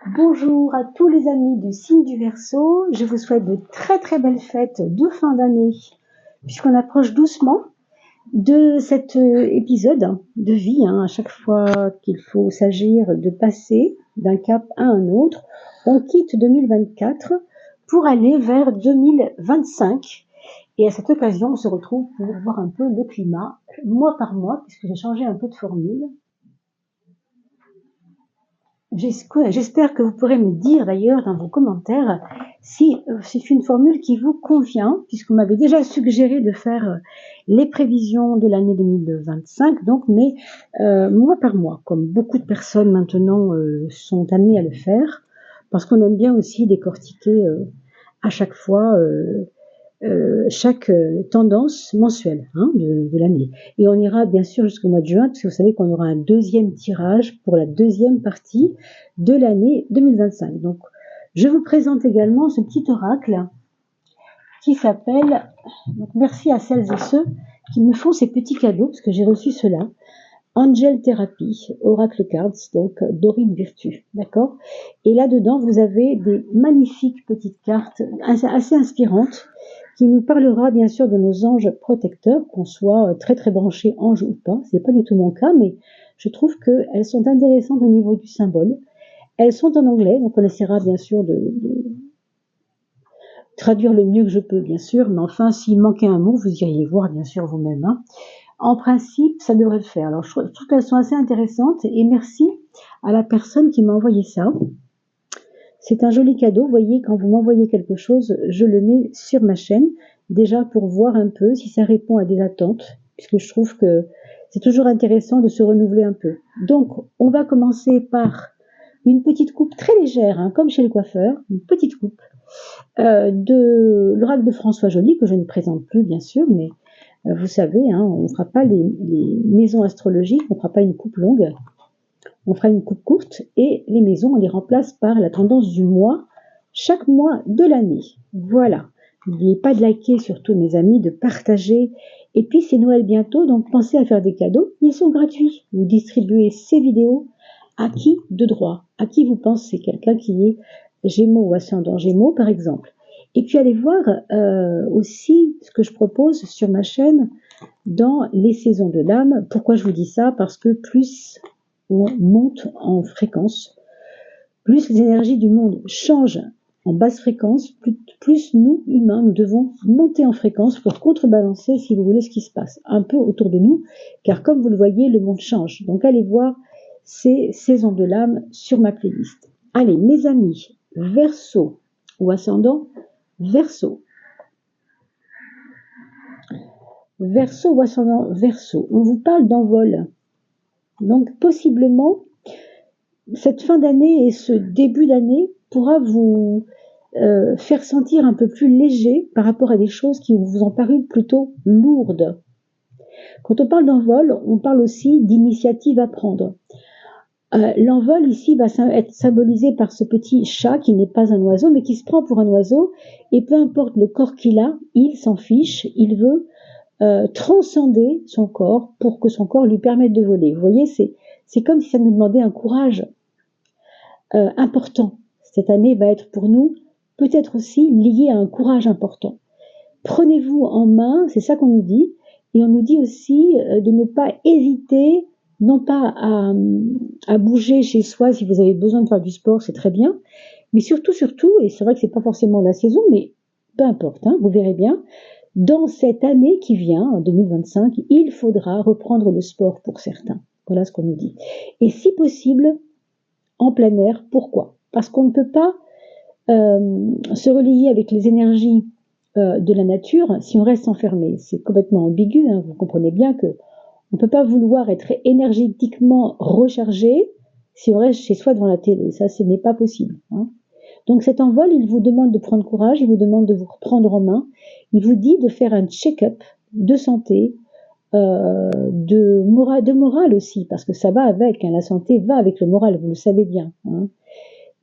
Bonjour à tous les amis du signe du Verseau, je vous souhaite de très belles fêtes de fin d'année, puisqu'on approche doucement de cet épisode de vie, à chaque fois qu'il faut s'agir de passer d'un cap à un autre, on quitte 2024 pour aller vers 2025, et à cette occasion on se retrouve pour voir un peu le climat, mois par mois, puisque j'ai changé un peu de formule. J'espère que vous pourrez me dire d'ailleurs dans vos commentaires si c'est une formule qui vous convient, puisque vous m'avez déjà suggéré de faire les prévisions de l'année 2025, donc mais mois par mois, comme beaucoup de personnes maintenant sont amenées à le faire, parce qu'on aime bien aussi décortiquer à chaque fois chaque tendance mensuelle de l'année. Et on ira bien sûr jusqu'au mois de juin, parce que vous savez qu'on aura un deuxième tirage pour la deuxième partie de l'année 2025. Donc, je vous présente également ce petit oracle qui s'appelle, donc merci à celles et ceux qui me font ces petits cadeaux, parce que j'ai reçu cela, Angel Therapy, Oracle Cards, donc Dorine Virtue, d'accord. Et là-dedans, vous avez des magnifiques petites cartes assez inspirantes, qui nous parlera bien sûr de nos anges protecteurs, qu'on soit très branché ange ou pas. C'est pas du tout mon cas, mais je trouve qu'elles sont intéressantes au niveau du symbole. Elles sont en anglais, donc on essaiera bien sûr de traduire le mieux que je peux, bien sûr, mais enfin, s'il manquait un mot, vous iriez voir bien sûr vous-même. En principe, ça devrait le faire. Alors, je trouve qu'elles sont assez intéressantes, et merci à la personne qui m'a envoyé ça. C'est un joli cadeau. Vous voyez, quand vous m'envoyez quelque chose, je le mets sur ma chaîne, déjà pour voir un peu si ça répond à des attentes, puisque je trouve que c'est toujours intéressant de se renouveler un peu. Donc, on va commencer par une petite coupe très légère, comme chez le coiffeur, une petite coupe de l'oracle de François Joly, que je ne présente plus, bien sûr, mais vous savez, on ne fera pas les maisons astrologiques, on ne fera pas une coupe longue. On fera une coupe courte et les maisons, on les remplace par la tendance du mois, chaque mois de l'année. Voilà. N'oubliez pas de liker, surtout mes amis, de partager. Et puis c'est Noël bientôt, donc pensez à faire des cadeaux. Ils sont gratuits. Vous distribuez ces vidéos à qui de droit? À qui vous pensez? Quelqu'un qui est Gémeaux ou ascendant Gémeaux, par exemple. Et puis allez voir aussi ce que je propose sur ma chaîne dans les saisons de l'âme. Pourquoi je vous dis ça? Parce que plus on monte en fréquence, plus les énergies du monde changent en basse fréquence, plus nous, humains, nous devons monter en fréquence pour contrebalancer, si vous voulez, ce qui se passe un peu autour de nous, car comme vous le voyez, le monde change. Donc allez voir ces saisons de l'âme sur ma playlist. Allez, mes amis, Verseau ou ascendant Verseau. Verseau ou ascendant Verseau, on vous parle d'envol. Donc possiblement, cette fin d'année et ce début d'année pourra vous faire sentir un peu plus léger par rapport à des choses qui vous ont paru plutôt lourdes. Quand on parle d'envol, on parle aussi d'initiative à prendre. L'envol ici va être symbolisé par ce petit chat qui n'est pas un oiseau, mais qui se prend pour un oiseau, et peu importe le corps qu'il a, il s'en fiche, il veut transcender son corps pour que son corps lui permette de voler. Vous voyez, c'est comme si ça nous demandait un courage important. Cette année va être pour nous peut-être aussi liée à un courage important. Prenez-vous en main, c'est ça qu'on nous dit, et on nous dit aussi de ne pas hésiter, non pas à bouger chez soi si vous avez besoin de faire du sport, c'est très bien, mais surtout, et c'est vrai que c'est pas forcément la saison, mais peu importe, vous verrez bien, dans cette année qui vient, en 2025, il faudra reprendre le sport pour certains. Voilà ce qu'on nous dit. Et si possible, en plein air. Pourquoi? Parce qu'on ne peut pas se relier avec les énergies de la nature si on reste enfermé. C'est complètement ambigu, vous comprenez bien que on ne peut pas vouloir être énergétiquement rechargé si on reste chez soi devant la télé. Ça, ce n'est pas possible. Donc cet envol, il vous demande de prendre courage, il vous demande de vous reprendre en main, il vous dit de faire un check-up de santé, de morale aussi, parce que ça va avec, la santé va avec le moral, vous le savez bien.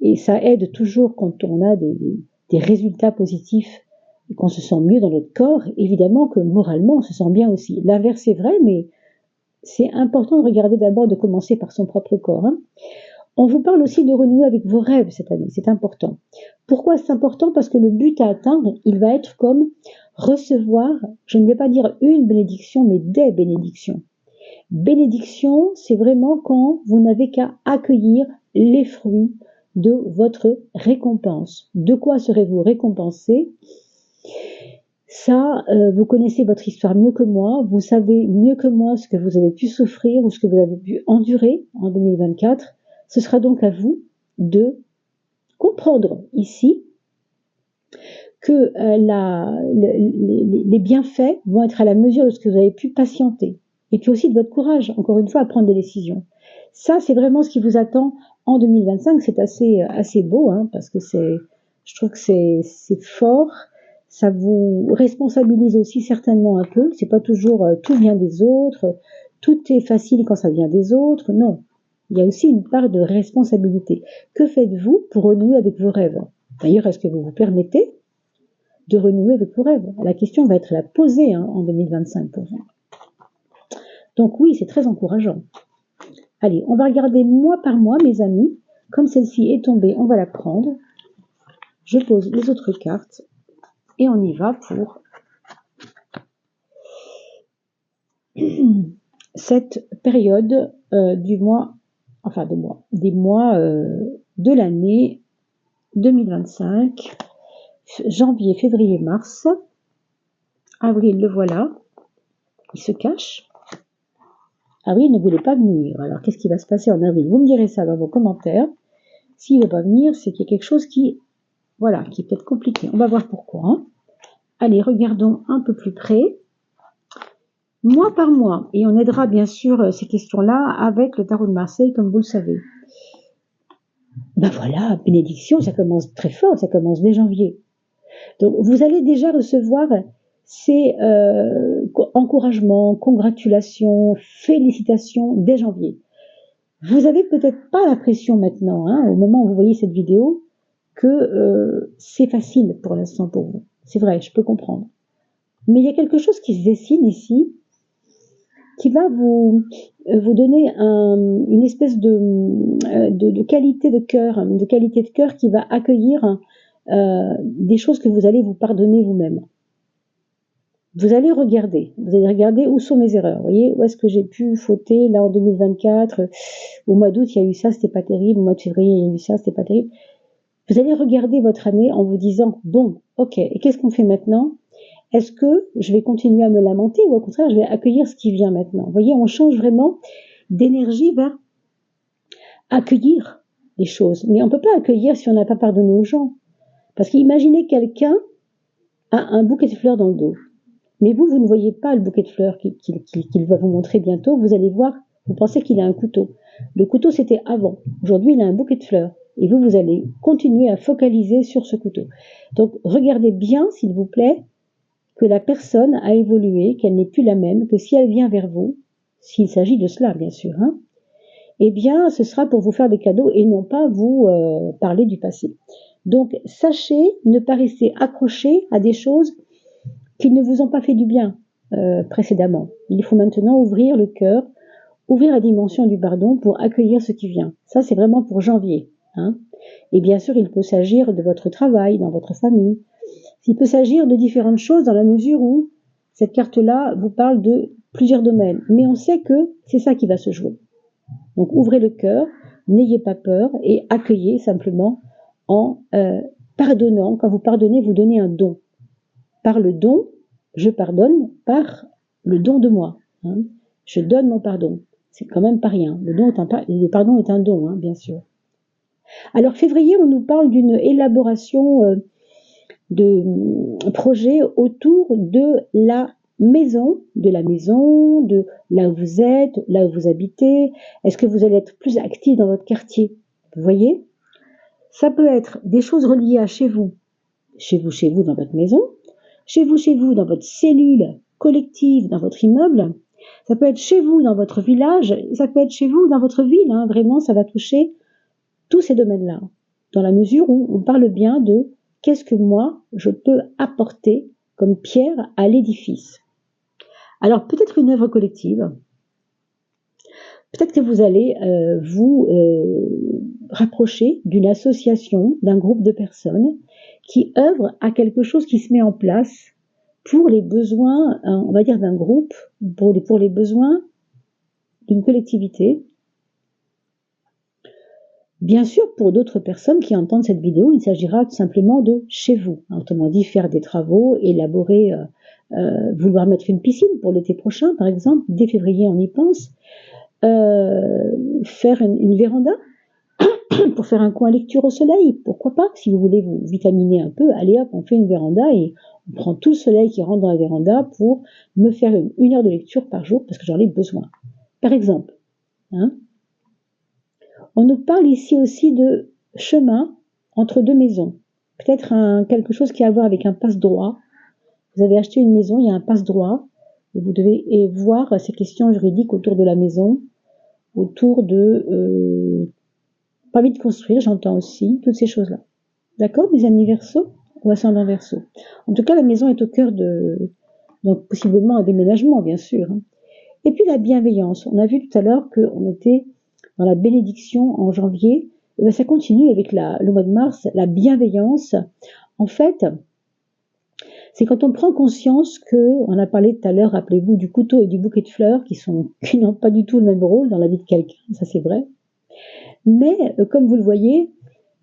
Et ça aide toujours quand on a des résultats positifs et qu'on se sent mieux dans notre corps, évidemment que moralement on se sent bien aussi. L'inverse est vrai, mais c'est important de regarder d'abord, de commencer par son propre corps. On vous parle aussi de renouer avec vos rêves cette année, c'est important. Pourquoi c'est important? Parce que le but à atteindre, il va être comme recevoir, je ne vais pas dire une bénédiction, mais des bénédictions. Bénédiction, c'est vraiment quand vous n'avez qu'à accueillir les fruits de votre récompense. De quoi serez-vous récompensé? Ça, vous connaissez votre histoire mieux que moi, vous savez mieux que moi ce que vous avez pu souffrir ou ce que vous avez pu endurer en 2024. Ce sera donc à vous de comprendre ici que les bienfaits vont être à la mesure de ce que vous avez pu patienter. Et puis aussi de votre courage, encore une fois, à prendre des décisions. Ça, c'est vraiment ce qui vous attend en 2025. C'est assez beau, hein, parce que je trouve que c'est fort. Ça vous responsabilise aussi certainement un peu. C'est pas toujours tout vient des autres, tout est facile quand ça vient des autres. Non. Il y a aussi une part de responsabilité. Que faites-vous pour renouer avec vos rêves? D'ailleurs, est-ce que vous vous permettez de renouer avec vos rêves? La question va être la posée en 2025 pour vous. Donc oui, c'est très encourageant. Allez, on va regarder mois par mois, mes amis. Comme celle-ci est tombée, on va la prendre. Je pose les autres cartes et on y va pour cette période des mois de l'année 2025, janvier, février, mars, avril, le voilà, il se cache. Avril ne voulait pas venir. Alors, qu'est-ce qui va se passer en avril? Vous me direz ça dans vos commentaires. S'il ne veut pas venir, c'est qu'il y a quelque chose qui est peut-être compliqué. On va voir pourquoi. Hein. Allez, regardons un peu plus près. Mois par mois. Et on aidera bien sûr ces questions-là avec le tarot de Marseille, comme vous le savez. Ben voilà, bénédiction, ça commence très fort, ça commence dès janvier. Donc, vous allez déjà recevoir ces encouragements, congratulations, félicitations dès janvier. Vous n'avez peut-être pas l'impression maintenant, au moment où vous voyez cette vidéo, que c'est facile pour l'instant pour vous. C'est vrai, je peux comprendre. Mais il y a quelque chose qui se dessine ici, qui va vous donner une espèce de qualité de cœur, qui va accueillir des choses que vous allez vous pardonner vous-même. Vous allez regarder où sont mes erreurs. Vous voyez, où est-ce que j'ai pu fauter là en 2024? Au mois d'août, il y a eu ça, c'était pas terrible. Au mois de février, il y a eu ça, c'était pas terrible. Vous allez regarder votre année en vous disant, bon, ok, et qu'est-ce qu'on fait maintenant? Est-ce que je vais continuer à me lamenter ou au contraire, je vais accueillir ce qui vient maintenant? Vous voyez, on change vraiment d'énergie vers accueillir les choses. Mais on ne peut pas accueillir si on n'a pas pardonné aux gens. Parce qu'imaginez quelqu'un a un bouquet de fleurs dans le dos. Mais vous ne voyez pas le bouquet de fleurs qu'il va vous montrer bientôt. Vous allez voir, vous pensez qu'il a un couteau. Le couteau, c'était avant. Aujourd'hui, il a un bouquet de fleurs. Et vous allez continuer à focaliser sur ce couteau. Donc, regardez bien, s'il vous plaît, que la personne a évolué, qu'elle n'est plus la même, que si elle vient vers vous, s'il s'agit de cela, bien sûr, eh bien, ce sera pour vous faire des cadeaux et non pas vous parler du passé. Donc, sachez ne pas rester accroché à des choses qui ne vous ont pas fait du bien précédemment. Il faut maintenant ouvrir le cœur, ouvrir la dimension du pardon pour accueillir ce qui vient. Ça, c'est vraiment pour janvier. Et bien sûr, il peut s'agir de votre travail, dans votre famille. Il peut s'agir de différentes choses dans la mesure où cette carte-là vous parle de plusieurs domaines. Mais on sait que c'est ça qui va se jouer. Donc, ouvrez le cœur, n'ayez pas peur et accueillez simplement en pardonnant. Quand vous pardonnez, vous donnez un don. Par le don, je pardonne par le don de moi. Je donne mon pardon. C'est quand même pas rien. Le pardon est un don, bien sûr. Alors, février, on nous parle d'une élaboration de projet autour de la maison, de là où vous êtes, là où vous habitez. Est-ce que vous allez être plus actif dans votre quartier? Vous voyez? Ça peut être des choses reliées à chez vous dans votre maison, chez vous dans votre cellule collective, dans votre immeuble. Ça peut être chez vous dans votre village, ça peut être chez vous dans votre ville. Vraiment, ça va toucher tous ces domaines-là, dans la mesure où on parle bien de qu'est-ce que moi, je peux apporter comme pierre à l'édifice. Alors, peut-être une œuvre collective, Peut-être que vous allez vous rapprocher d'une association, d'un groupe de personnes qui œuvrent à quelque chose qui se met en place pour les besoins, on va dire, d'un groupe, pour les besoins d'une collectivité. Bien sûr, pour d'autres personnes qui entendent cette vidéo, il s'agira tout simplement de chez vous. Autrement dit, faire des travaux, élaborer, vouloir mettre une piscine pour l'été prochain, par exemple. Dès février, on y pense. Faire une véranda pour faire un coin lecture au soleil. Pourquoi pas? Si vous voulez vous vitaminer un peu, allez hop, on fait une véranda et on prend tout le soleil qui rentre dans la véranda pour me faire une heure de lecture par jour parce que j'en ai besoin. Par exemple, hein. On nous parle ici aussi de chemin entre deux maisons. Peut-être quelque chose qui a à voir avec un passe-droit. Vous avez acheté une maison, il y a un passe-droit. Et vous devez voir ces questions juridiques autour de la maison, autour de permis de construire, j'entends aussi, toutes ces choses-là. D'accord, mes amis Verseaux ou ascendant Verseaux? En tout cas, la maison est au cœur donc possiblement un déménagement, bien sûr. Et puis la bienveillance. On a vu tout à l'heure qu'on était dans la bénédiction en janvier. Et bien ça continue avec le mois de mars, la bienveillance. En fait, c'est quand on prend conscience on a parlé tout à l'heure, rappelez-vous, du couteau et du bouquet de fleurs qui n'ont pas du tout le même rôle dans la vie de quelqu'un, ça c'est vrai. Mais comme vous le voyez,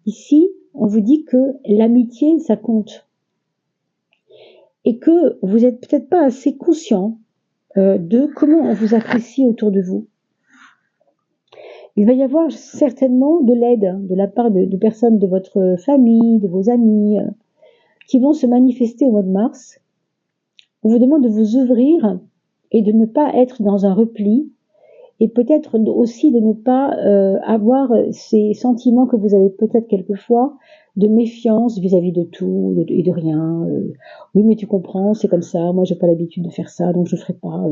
ici, on vous dit que l'amitié, ça compte. Et que vous n'êtes peut-être pas assez conscient de comment on vous apprécie autour de vous. Il va y avoir certainement de l'aide de la part de personnes de votre famille, de vos amis, qui vont se manifester au mois de mars. On vous demande de vous ouvrir et de ne pas être dans un repli, et peut-être aussi de ne pas avoir ces sentiments que vous avez peut-être quelquefois de méfiance vis-à-vis de tout et de rien. Oui, mais tu comprends, c'est comme ça, moi j'ai pas l'habitude de faire ça, donc je ferai pas.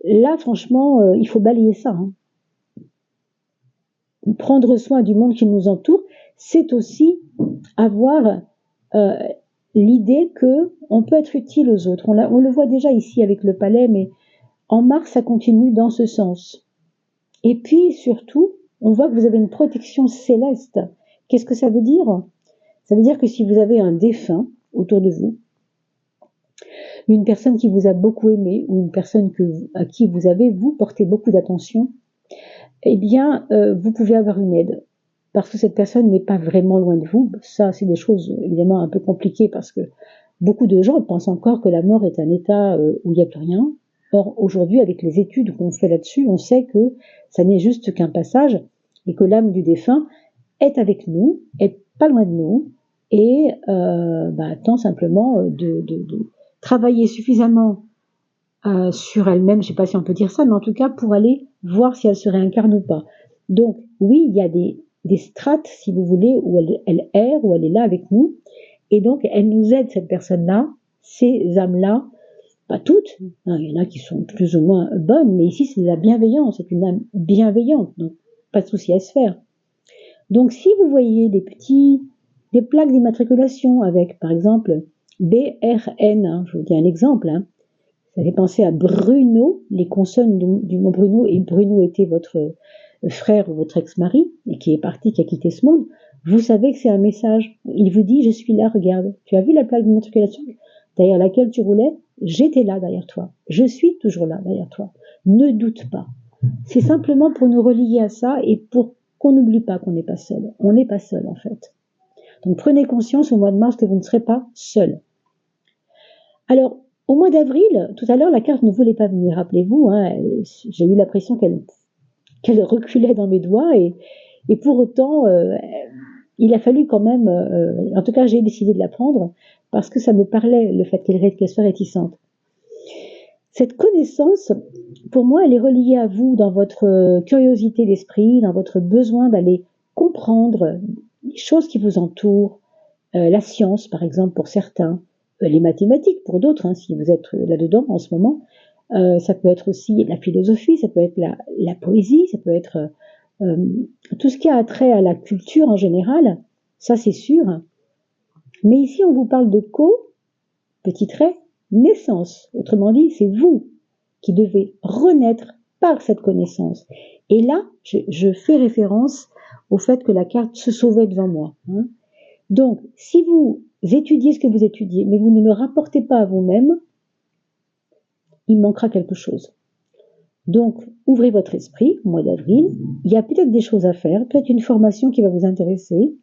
Là, franchement, il faut balayer ça. Hein. Prendre soin du monde qui nous entoure, c'est aussi avoir l'idée que on peut être utile aux autres. On le voit déjà ici avec le palais, mais en mars, ça continue dans ce sens. Et puis, surtout, on voit que vous avez une protection céleste. Qu'est-ce que ça veut dire? Ça veut dire que si vous avez un défunt autour de vous, une personne qui vous a beaucoup aimé, ou une personne à qui vous porté beaucoup d'attention, eh bien, vous pouvez avoir une aide. Parce que cette personne n'est pas vraiment loin de vous. Ça, c'est des choses évidemment un peu compliquées parce que beaucoup de gens pensent encore que la mort est un état où il n'y a plus rien. Or, aujourd'hui, avec les études qu'on fait là-dessus, on sait que ça n'est juste qu'un passage et que l'âme du défunt est avec nous, est pas loin de nous et attend simplement de travailler suffisamment sur elle-même, je ne sais pas si on peut dire ça, mais en tout cas pour aller voir si elle se réincarne ou pas. Donc, oui, il y a des strates, si vous voulez, où elle erre, où elle est là avec nous, et donc elle nous aide, cette personne-là, ces âmes-là, pas toutes, hein, il y en a qui sont plus ou moins bonnes, mais ici c'est de la bienveillance, c'est une âme bienveillante, donc pas de souci à se faire. Donc si vous voyez des plaques d'immatriculation avec, par exemple, BRN, hein, je vous dis un exemple, hein, ça fait penser à Bruno, les consonnes du mot Bruno, et Bruno était votre frère ou votre ex-mari, et qui est parti, qui a quitté ce monde, vous savez que c'est un message. Il vous dit, je suis là, regarde. Tu as vu la plaque d'immatriculation derrière laquelle tu roulais? J'étais là derrière toi. Je suis toujours là derrière toi. Ne doute pas. C'est simplement pour nous relier à ça et pour qu'on n'oublie pas qu'on n'est pas seul. On n'est pas seul, en fait. Donc prenez conscience au mois de mars que vous ne serez pas seul. Alors, au mois d'avril, tout à l'heure, la carte ne voulait pas venir, rappelez-vous, hein, j'ai eu l'impression qu'elle reculait dans mes doigts et pour autant, il a fallu quand même, en tout cas j'ai décidé de la prendre parce que ça me parlait le fait qu'elle soit réticente. Cette connaissance, pour moi, elle est reliée à vous dans votre curiosité d'esprit, dans votre besoin d'aller comprendre les choses qui vous entourent, la science par exemple pour certains, les mathématiques pour d'autres, hein, si vous êtes là-dedans en ce moment, ça peut être aussi la philosophie, ça peut être la poésie, ça peut être tout ce qui a trait à la culture en général, ça c'est sûr. Mais ici on vous parle de petit trait, naissance. Autrement dit, c'est vous qui devez renaître par cette connaissance. Et là, je fais référence au fait que la carte se sauvait devant moi. Hein. Donc, si vous étudiez ce que vous étudiez, mais vous ne le rapportez pas à vous-même, il manquera quelque chose. Donc, ouvrez votre esprit au mois d'avril. Il y a peut-être des choses à faire, peut-être une formation qui va vous intéresser.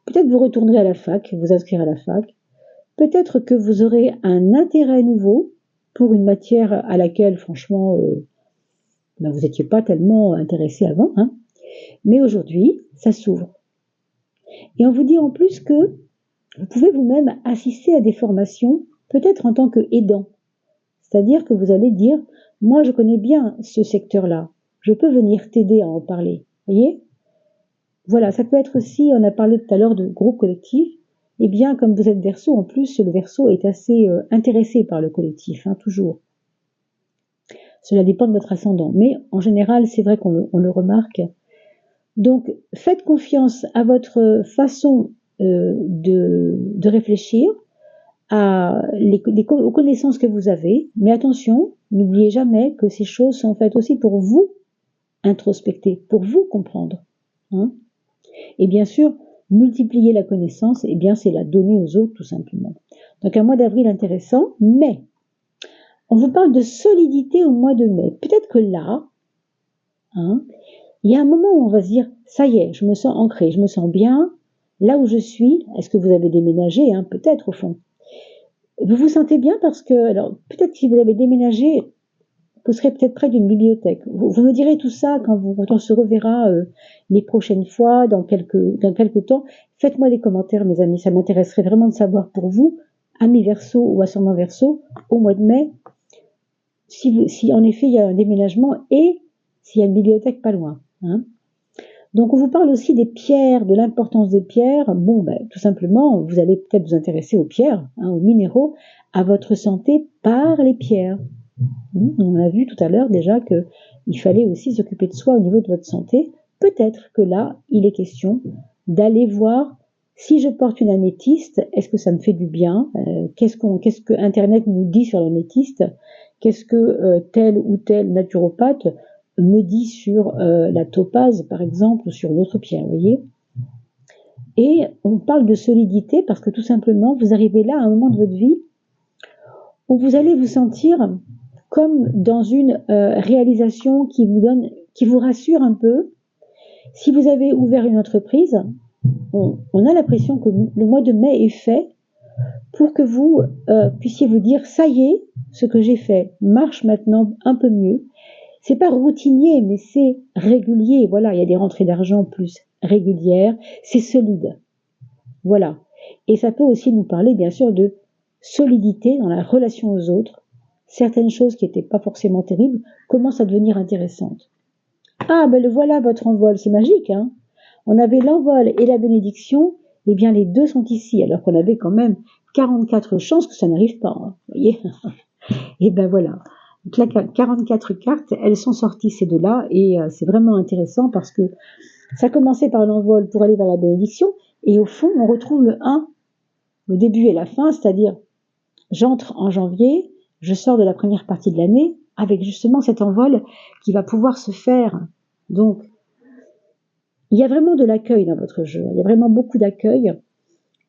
Peut-être vous retournerez à la fac, vous inscrire à la fac. Peut-être que vous aurez un intérêt nouveau pour une matière à laquelle, franchement, vous n'étiez pas tellement intéressé avant. Hein. Mais aujourd'hui, ça s'ouvre. Et on vous dit en plus que vous pouvez vous-même assister à des formations, peut-être en tant qu'aidant. C'est-à-dire que vous allez dire, moi je connais bien ce secteur-là, je peux venir t'aider à en parler. Vous voyez ? Voilà, ça peut être aussi, on a parlé tout à l'heure de groupe collectif, et bien comme vous êtes Verseau, en plus le Verseau est assez intéressé par le collectif, hein, toujours. Cela dépend de votre ascendant, mais en général c'est vrai qu'on le remarque. Donc faites confiance à votre façon de réfléchir, aux connaissances que vous avez, mais attention, n'oubliez jamais que ces choses sont faites aussi pour vous introspecter, pour vous comprendre. Hein. Et bien sûr, multiplier la connaissance, eh bien c'est la donner aux autres tout simplement. Donc un mois d'avril intéressant, mais on vous parle de solidité au mois de mai. Peut-être que là, hein, il y a un moment où on va se dire, ça y est, je me sens ancré, je me sens bien, là où je suis. Est-ce que vous avez déménagé, hein, peut-être au fond. Vous vous sentez bien parce que, alors peut-être si vous avez déménagé, vous serez peut-être près d'une bibliothèque. Vous me direz tout ça quand on se reverra les prochaines fois, dans quelques temps. Faites-moi des commentaires, mes amis, ça m'intéresserait vraiment de savoir pour vous, amis Verseau ou ascendant Verseau, au mois de mai, si en effet il y a un déménagement et s'il y a une bibliothèque pas loin. Hein. Donc on vous parle aussi des pierres, de l'importance des pierres. Bon, tout simplement, vous allez peut-être vous intéresser aux pierres, hein, aux minéraux, à votre santé par les pierres. On a vu tout à l'heure déjà qu'il fallait aussi s'occuper de soi au niveau de votre santé. Peut-être que là, il est question d'aller voir si je porte une améthyste, est-ce que ça me fait du bien, qu'est-ce que Internet nous dit sur l'améthyste, qu'est-ce que tel ou tel naturopathe me dit sur la topaze, par exemple, ou sur une autre pierre, vous voyez. Et on parle de solidité parce que tout simplement, vous arrivez là à un moment de votre vie où vous allez vous sentir comme dans une réalisation qui vous rassure un peu. Si vous avez ouvert une entreprise, on a l'impression que le mois de mai est fait pour que vous puissiez vous dire, ça y est, ce que j'ai fait marche maintenant un peu mieux. C'est pas routinier, mais c'est régulier. Voilà, il y a des rentrées d'argent plus régulières, c'est solide. Voilà. Et ça peut aussi nous parler, bien sûr, de solidité dans la relation aux autres. Certaines choses qui n'étaient pas forcément terribles commencent à devenir intéressantes. Ah, le voilà votre envol, c'est magique, hein. On avait l'envol et la bénédiction, eh bien les deux sont ici, alors qu'on avait quand même 44 chances que ça n'arrive pas, hein, vous voyez. Et ben voilà. Donc là, 44 cartes, elles sont sorties ces deux-là, et c'est vraiment intéressant parce que ça commençait par l'envol pour aller vers la bénédiction, et au fond, on retrouve le 1, le début et la fin, c'est-à-dire, j'entre en janvier, je sors de la première partie de l'année, avec justement cet envol qui va pouvoir se faire. Donc, il y a vraiment de l'accueil dans votre jeu, il y a vraiment beaucoup d'accueil,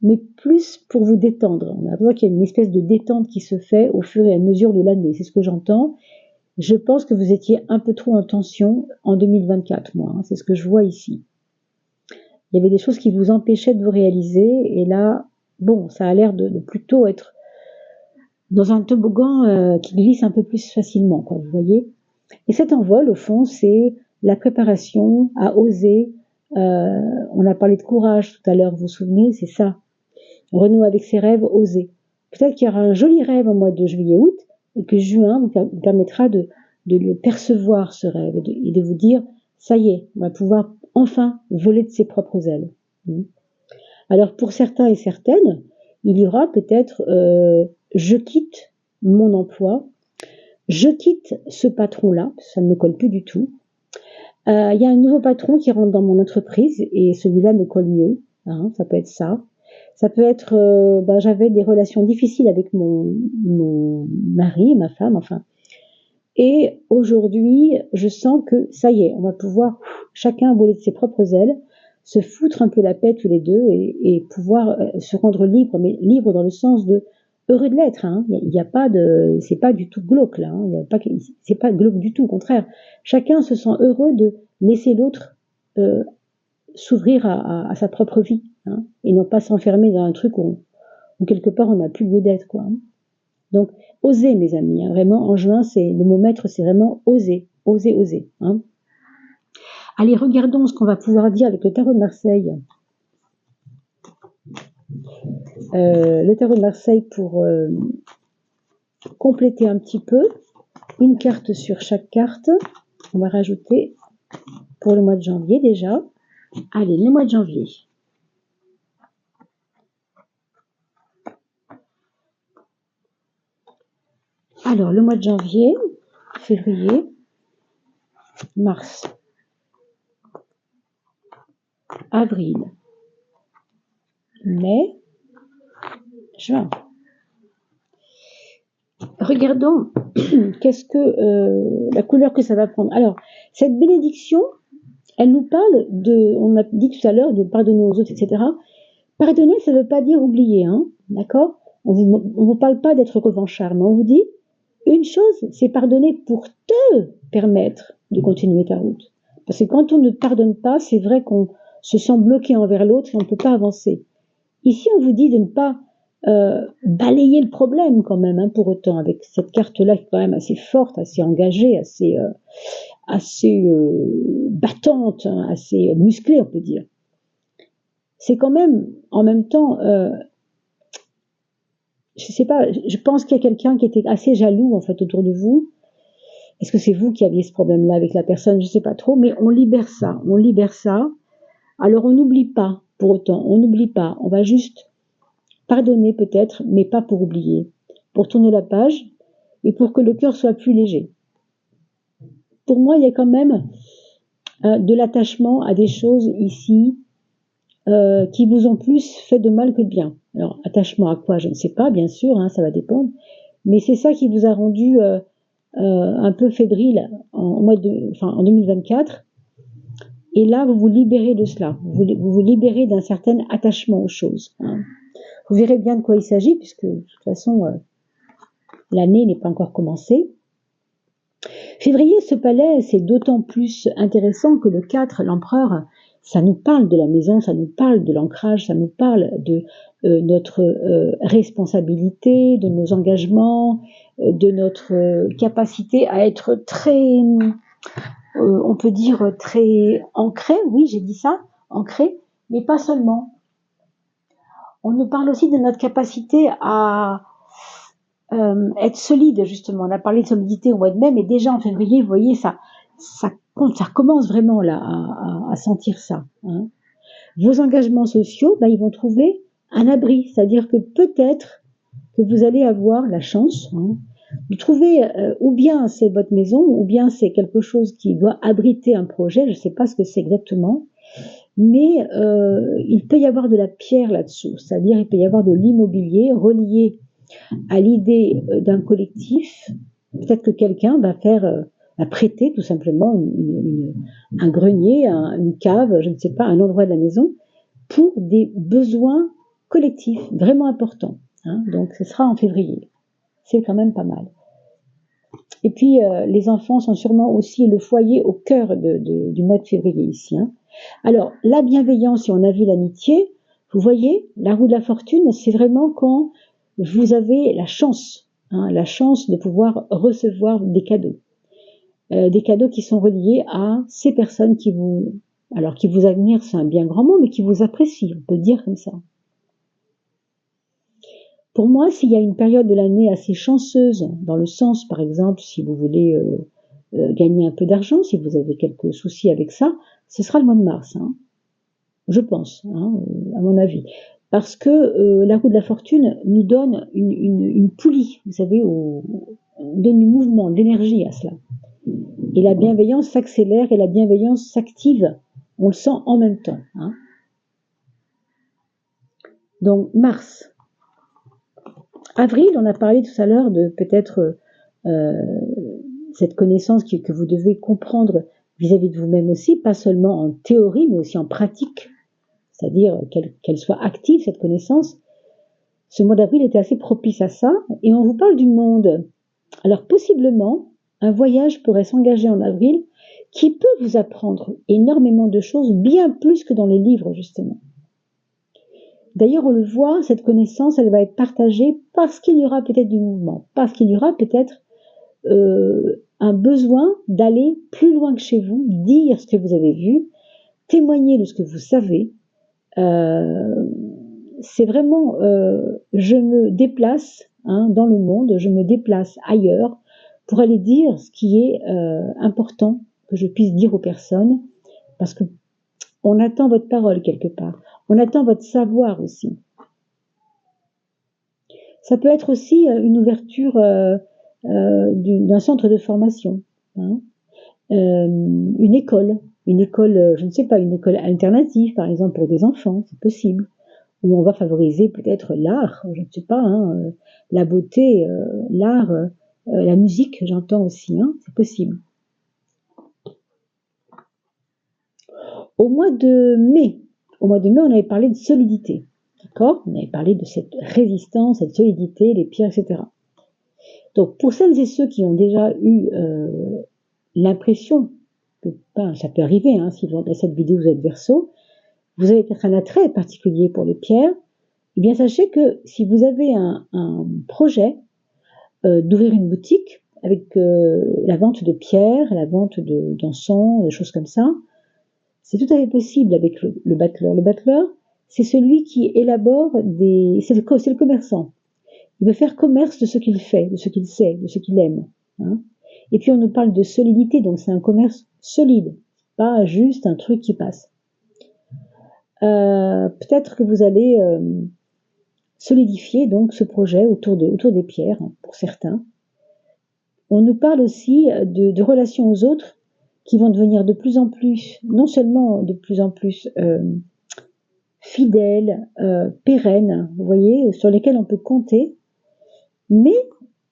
mais plus pour vous détendre. On a besoin qu'il y ait une espèce de détente qui se fait au fur et à mesure de l'année, c'est ce que j'entends. Je pense que vous étiez un peu trop en tension en 2024, moi, hein, c'est ce que je vois ici. Il y avait des choses qui vous empêchaient de vous réaliser, et là, bon, ça a l'air de plutôt être dans un toboggan qui glisse un peu plus facilement, quoi, vous voyez. Et cet envol, au fond, c'est la préparation à oser. On a parlé de courage tout à l'heure, vous vous souvenez, c'est ça. Renouer avec ses rêves, oser. Peut-être qu'il y aura un joli rêve au mois de juillet-août, et que juin vous permettra de le percevoir, ce rêve, et de vous dire, ça y est, on va pouvoir enfin voler de ses propres ailes. Alors pour certains et certaines, il y aura peut-être je quitte mon emploi, je quitte ce patron-là, ça ne me colle plus du tout. Il y a un nouveau patron qui rentre dans mon entreprise et celui-là me colle mieux, hein, ça peut être ça. Ça peut être, j'avais des relations difficiles avec mon mari, ma femme, enfin. Et aujourd'hui, je sens que ça y est, on va pouvoir chacun voler de ses propres ailes, se foutre un peu la paix tous les deux et pouvoir se rendre libre, mais libre dans le sens de heureux de l'être. Hein. Il y a pas de, c'est pas du tout glauque là. Hein. Il y a pas, c'est pas glauque du tout. Au contraire, chacun se sent heureux de laisser l'autre s'ouvrir à sa propre vie, hein, et non pas s'enfermer dans un truc où quelque part on n'a plus lieu d'être, quoi. Hein. Donc, osez, mes amis, hein, vraiment, en juin, c'est le mot maître, c'est vraiment oser, oser, oser. Hein. Allez, regardons ce qu'on va pouvoir dire avec le tarot de Marseille. Le tarot de Marseille pour compléter un petit peu, une carte sur chaque carte. On va rajouter pour le mois de janvier déjà. Allez, le mois de janvier. Alors, le mois de janvier, février, mars, avril, mai, juin. Regardons qu'est-ce que la couleur que ça va prendre. Alors, cette bénédiction, elle nous parle de, on a dit tout à l'heure, de pardonner aux autres, etc. Pardonner, ça ne veut pas dire oublier, hein, d'accord? On vous parle pas d'être revanchard, mais on vous dit, une chose, c'est pardonner pour te permettre de continuer ta route. Parce que quand on ne pardonne pas, c'est vrai qu'on se sent bloqué envers l'autre et on ne peut pas avancer. Ici, on vous dit de ne pas balayer le problème quand même, hein, pour autant, avec cette carte-là qui est quand même assez forte, assez engagée, assez battante, hein, assez musclée, on peut dire. C'est quand même, en même temps, je sais pas, je pense qu'il y a quelqu'un qui était assez jaloux, en fait, autour de vous. Est-ce que c'est vous qui aviez ce problème-là avec la personne? Je sais pas trop, mais on libère ça, on libère ça. Alors, on n'oublie pas, pour autant, on n'oublie pas. On va juste pardonner peut-être, mais pas pour oublier. Pour tourner la page et pour que le cœur soit plus léger. Pour moi, il y a quand même de l'attachement à des choses ici qui vous ont plus fait de mal que de bien. Alors, attachement à quoi, je ne sais pas, bien sûr, hein, ça va dépendre. Mais c'est ça qui vous a rendu un peu fébrile en 2024. Et là, vous vous libérez de cela. Vous vous libérez d'un certain attachement aux choses. Hein. Vous verrez bien de quoi il s'agit, puisque de toute façon, l'année n'est pas encore commencée. Février, ce palais, c'est d'autant plus intéressant que le 4, l'empereur, ça nous parle de la maison, ça nous parle de l'ancrage, ça nous parle de notre responsabilité, de nos engagements, de notre capacité à être très, on peut dire très ancré, oui, j'ai dit ça, ancré, mais pas seulement. On nous parle aussi de notre capacité à être solide, justement. On a parlé de solidité au mois de mai, mais déjà en février, vous voyez, ça commence vraiment là à sentir ça. Hein. Vos engagements sociaux, ils vont trouver un abri, c'est-à-dire que peut-être que vous allez avoir la chance, hein, de trouver, ou bien c'est votre maison, ou bien c'est quelque chose qui doit abriter un projet, je ne sais pas ce que c'est exactement, mais il peut y avoir de la pierre là-dessous, c'est-à-dire il peut y avoir de l'immobilier relié à l'idée d'un collectif. Peut-être que quelqu'un va prêter tout simplement un grenier, une cave, je ne sais pas, un endroit de la maison pour des besoins collectifs vraiment importants. Hein. Donc ce sera en février. C'est quand même pas mal. Et puis les enfants sont sûrement aussi le foyer au cœur du mois de février ici. Hein. Alors la bienveillance, si on a vu l'amitié, vous voyez, la roue de la fortune, c'est vraiment quand vous avez la chance de pouvoir recevoir des cadeaux qui sont reliés à ces personnes qui vous admirent, c'est un bien grand mot, mais qui vous apprécient, on peut le dire comme ça. Pour moi, s'il y a une période de l'année assez chanceuse, dans le sens, par exemple, si vous voulez gagner un peu d'argent, si vous avez quelques soucis avec ça, ce sera le mois de mars, hein, je pense, hein, à mon avis. Parce que la roue de la fortune nous donne une poulie, vous savez, on donne du mouvement, de l'énergie à cela. Et la bienveillance s'accélère et la bienveillance s'active. On le sent en même temps. Hein. Donc, mars. Avril, on a parlé tout à l'heure de peut-être cette connaissance que vous devez comprendre vis-à-vis de vous-même aussi, pas seulement en théorie, mais aussi en pratique, c'est-à-dire qu'elle soit active, cette connaissance. Ce mois d'avril était assez propice à ça, et on vous parle du monde. Alors possiblement, un voyage pourrait s'engager en avril qui peut vous apprendre énormément de choses, bien plus que dans les livres, justement. D'ailleurs, on le voit, cette connaissance, elle va être partagée parce qu'il y aura peut-être du mouvement, parce qu'il y aura peut-être un besoin d'aller plus loin que chez vous, dire ce que vous avez vu, témoigner de ce que vous savez. C'est vraiment, je me déplace dans le monde, je me déplace ailleurs pour aller dire ce qui est important que je puisse dire aux personnes, parce que on attend votre parole quelque part, on attend votre savoir aussi. Ça peut être aussi une ouverture d'un centre de formation, une école, je ne sais pas, une école alternative par exemple pour des enfants, c'est possible, où on va favoriser peut-être l'art, je ne sais pas, la beauté, l'art, la musique, j'entends aussi, c'est possible. Au mois de mai, on avait parlé de solidité, d'accord? On avait parlé de cette résistance, cette solidité, les pierres, etc. Donc, pour celles et ceux qui ont déjà eu l'impression que, ça peut arriver, si vous regardez cette vidéo, vous êtes Verseau, vous avez peut-être un attrait particulier pour les pierres, eh bien, sachez que si vous avez un projet d'ouvrir une boutique avec la vente de pierres, la vente d'encens, des choses comme ça, c'est tout à fait possible avec le battleur. Le battleur, c'est celui qui élabore c'est le commerçant. Il veut faire commerce de ce qu'il fait, de ce qu'il sait, de ce qu'il aime. Et puis on nous parle de solidité, donc c'est un commerce solide, pas juste un truc qui passe. Peut-être que vous allez solidifier donc ce projet autour des pierres, pour certains. On nous parle aussi de relations aux autres qui vont devenir de plus en plus, non seulement de plus en plus fidèles, pérennes, vous voyez, sur lesquelles on peut compter, mais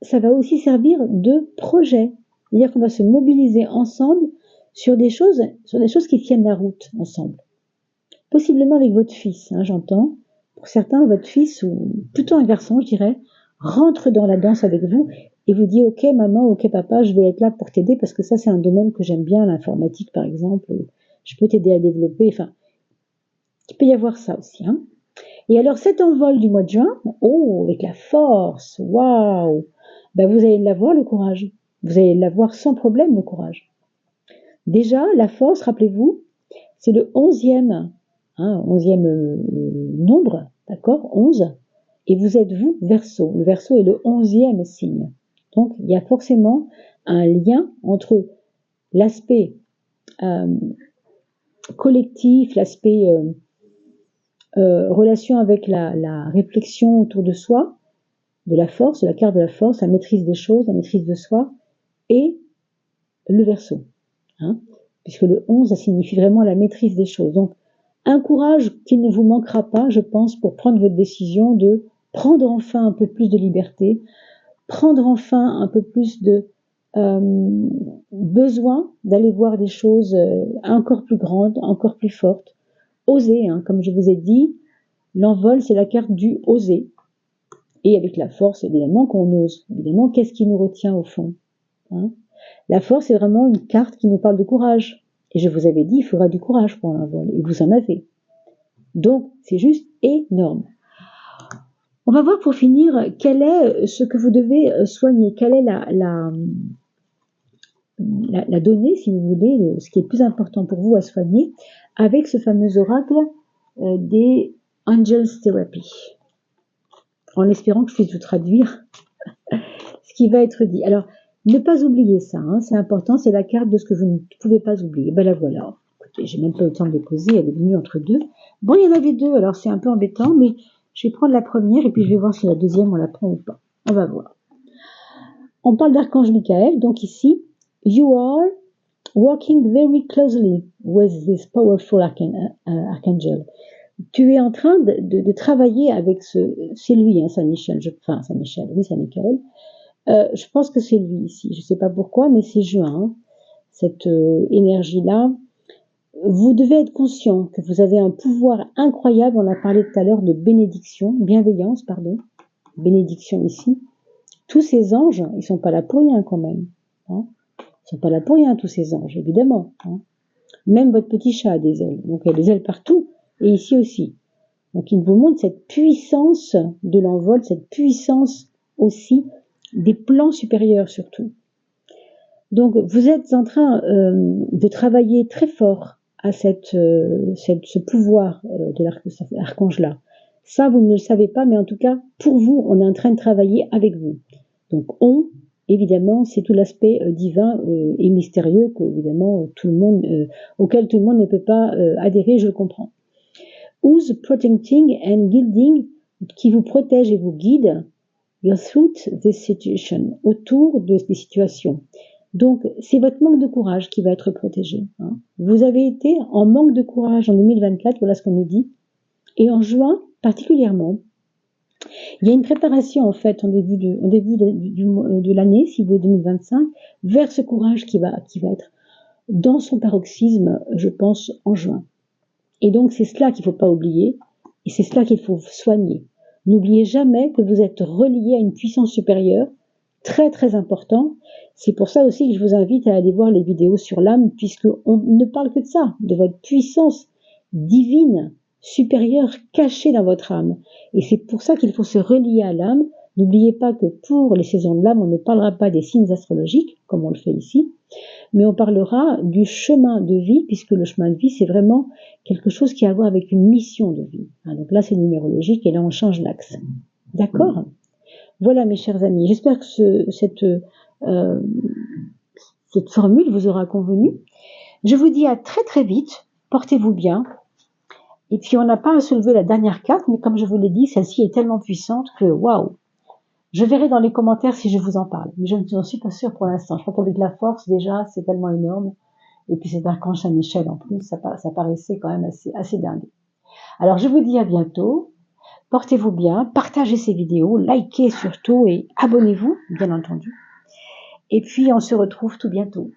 ça va aussi servir de projet. C'est-à-dire qu'on va se mobiliser ensemble sur des choses qui tiennent la route ensemble. Possiblement avec votre fils, j'entends. Pour certains, votre fils, ou plutôt un garçon, je dirais, rentre dans la danse avec vous et vous dit « Ok maman, ok papa, je vais être là pour t'aider parce que ça c'est un domaine que j'aime bien, l'informatique par exemple, je peux t'aider à développer. » Enfin, il peut y avoir ça aussi. Et alors cet envol du mois de juin, avec la force, waouh, vous allez l'avoir le courage. Vous allez l'avoir sans problème le courage. Déjà, la force, rappelez-vous, c'est le 11e, 11e nombre, d'accord, 11, et vous êtes vous, Verseau. Le Verseau est le 11e signe. Donc, il y a forcément un lien entre l'aspect collectif, l'aspect relation avec la réflexion autour de soi, de la force, de la carte de la force, la maîtrise des choses, la maîtrise de soi, et le Verseau. Puisque le 11, ça signifie vraiment la maîtrise des choses. Donc, un courage qui ne vous manquera pas, je pense, pour prendre votre décision de prendre enfin un peu plus de liberté, prendre enfin un peu plus de besoin d'aller voir des choses encore plus grandes, encore plus fortes. Oser, comme je vous ai dit, l'envol, c'est la carte du oser. Et avec la force, évidemment, qu'on ose. Évidemment, qu'est-ce qui nous retient au fond La force, c'est vraiment une carte qui nous parle de courage. Et je vous avais dit, il faudra du courage pour l'envol. Et vous en avez. Donc, c'est juste énorme. On va voir pour finir quel est ce que vous devez soigner. Quelle est la donnée, si vous voulez, ce qui est le plus important pour vous à soigner, avec ce fameux oracle des Angels Therapy. En espérant que je puisse vous traduire ce qui va être dit. Alors, ne pas oublier ça, c'est important, c'est la carte de ce que vous ne pouvez pas oublier. La voilà. Écoutez, j'ai même pas eu le temps de les poser, elle est venue entre deux. Bon, il y en avait deux, alors c'est un peu embêtant, mais je vais prendre la première et puis je vais voir si la deuxième on la prend ou pas. On va voir. On parle d'Archange Michael, donc ici, you are working very closely with this powerful archangel. Tu es en train de travailler avec c'est lui, Saint Michel, Saint Michel, oui, Saint Michael, Je pense que c'est lui ici. Je sais pas pourquoi, mais c'est juin, hein, cette énergie-là. Vous devez être conscient que vous avez un pouvoir incroyable. On a parlé tout à l'heure de bénédiction, bienveillance, pardon. Bénédiction ici. Tous ces anges, ils sont pas là pour rien quand même. Hein. Ils sont pas là pour rien, tous ces anges, évidemment. Hein. Même votre petit chat a des ailes. Donc il y a des ailes partout, et ici aussi. Donc il vous montre cette puissance de l'envol, cette puissance aussi des plans supérieurs surtout. Donc vous êtes en train de travailler très fort à ce pouvoir de l'archange-là. Ça, vous ne le savez pas, mais en tout cas, pour vous, on est en train de travailler avec vous. Donc évidemment, c'est tout l'aspect divin et mystérieux que, évidemment, auquel tout le monde ne peut pas adhérer, je le comprends. Who's protecting and guiding, qui vous protège et vous guide, you're through this situation, autour des situations. Donc, c'est votre manque de courage qui va être protégé. Hein. Vous avez été en manque de courage en 2024, voilà ce qu'on nous dit. Et en juin, particulièrement, il y a une préparation, en fait, en début de l'année, si vous voulez 2025, vers ce courage qui va être dans son paroxysme, je pense, en juin. Et donc, c'est cela qu'il ne faut pas oublier, et c'est cela qu'il faut soigner. N'oubliez jamais que vous êtes relié à une puissance supérieure, très très important. C'est pour ça aussi que je vous invite à aller voir les vidéos sur l'âme, puisqu'on ne parle que de ça, de votre puissance divine, supérieure, cachée dans votre âme. Et c'est pour ça qu'il faut se relier à l'âme. N'oubliez pas que pour les saisons de l'âme, on ne parlera pas des signes astrologiques, comme on le fait ici, mais on parlera du chemin de vie, puisque le chemin de vie, c'est vraiment quelque chose qui a à voir avec une mission de vie. Donc là, c'est numérologique, et là, on change l'axe. D'accord ? Voilà, mes chers amis, j'espère que cette formule vous aura convenu. Je vous dis à très très vite, portez-vous bien. Et puis, on n'a pas à soulever la dernière carte, mais comme je vous l'ai dit, celle-ci est tellement puissante que, waouh! Je verrai dans les commentaires si je vous en parle, mais je n'en suis pas sûre pour l'instant. Je crois qu'avec la force, déjà, c'est tellement énorme. Et puis cet archange Saint-Michel, en plus, ça paraissait quand même assez dingue. Alors, je vous dis à bientôt. Portez-vous bien, partagez ces vidéos, likez surtout et abonnez-vous, bien entendu. Et puis, on se retrouve tout bientôt.